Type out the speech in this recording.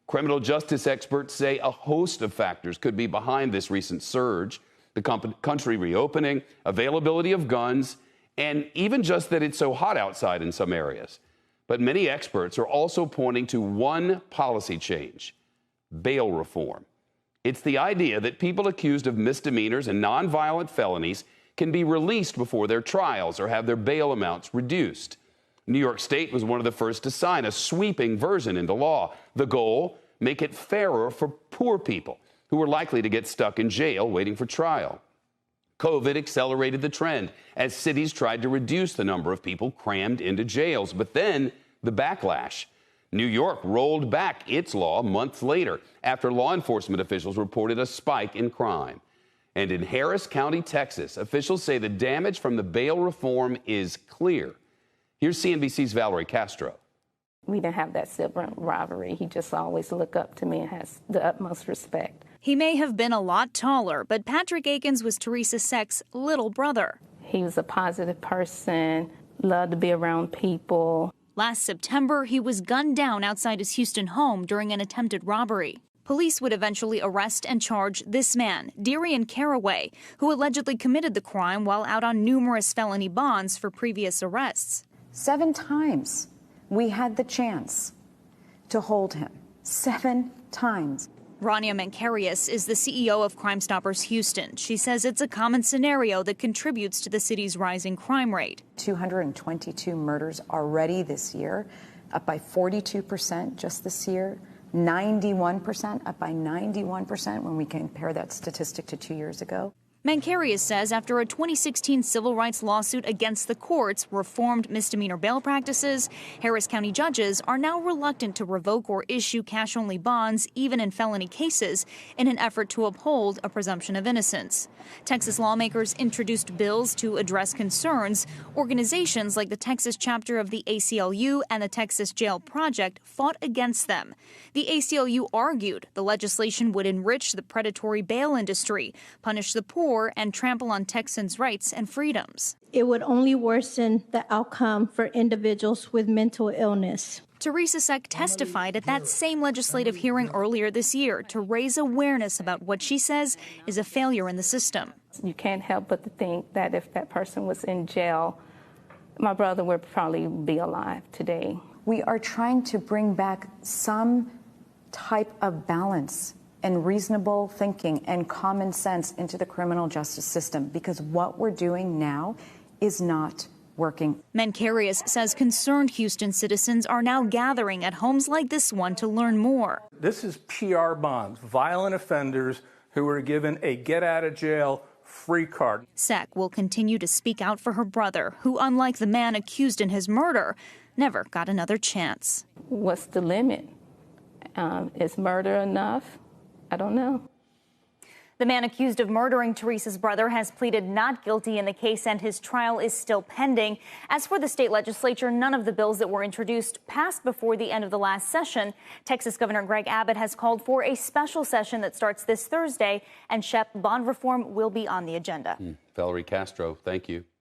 Criminal justice experts say a host of factors could be behind this recent surge: the country reopening, availability of guns, and even just that it's so hot outside in some areas. But many experts are also pointing to one policy change: bail reform. It's the idea that people accused of misdemeanors and nonviolent felonies can be released before their trials or have their bail amounts reduced. New York State was one of the first to sign a sweeping version into law. The goal: make it fairer for poor people who were likely to get stuck in jail waiting for trial. COVID accelerated the trend as cities tried to reduce the number of people crammed into jails. But then the backlash. New York rolled back its law months later after law enforcement officials reported a spike in crime. And in Harris County, Texas, officials say the damage from the bail reform is clear. Here's CNBC's Valerie Castro. We didn't have that sibling rivalry. He just always looked up to me and has the utmost respect. He may have been a lot taller, but Patrick Akins was Theresa Seck's little brother. He was a positive person, loved to be around people. Last September, he was gunned down outside his Houston home during an attempted robbery. Police would eventually arrest and charge this man, Darian Caraway, who allegedly committed the crime while out on numerous felony bonds for previous arrests. 7 times we had the chance to hold him. 7 times. Rania Mankarious is the CEO of Crime Stoppers Houston. She says it's a common scenario that contributes to the city's rising crime rate. 222 murders already this year, up by 42% just this year. 91%, up by 91% when we compare that statistic to 2 years ago. Mankarious says after a 2016 civil rights lawsuit against the courts reformed misdemeanor bail practices, Harris County judges are now reluctant to revoke or issue cash-only bonds, even in felony cases, in an effort to uphold a presumption of innocence. Texas lawmakers introduced bills to address concerns. Organizations like the Texas chapter of the ACLU and the Texas Jail Project fought against them. The ACLU argued the legislation would enrich the predatory bail industry, punish the poor, and trample on Texans' rights and freedoms. It would only worsen the outcome for individuals with mental illness. Theresa Seck testified at that same legislative hearing earlier this year to raise awareness about what she says is a failure in the system. You can't help but to think that if that person was in jail, my brother would probably be alive today. We are trying to bring back some type of balance and reasonable thinking and common sense into the criminal justice system, because what we're doing now is not working. Mankarious says concerned Houston citizens are now gathering at homes like this one to learn more. This is PR bonds, violent offenders who are given a get-out-of-jail-free card. Seck will continue to speak out for her brother, who, unlike the man accused in his murder, never got another chance. What's the limit? Is murder enough? I don't know. The man accused of murdering Theresa's brother has pleaded not guilty in the case, and his trial is still pending. As for the state legislature, none of the bills that were introduced passed before the end of the last session. Texas Governor Greg Abbott has called for a special session that starts this Thursday, and Shep, bond reform will be on the agenda. Valerie Castro, thank you.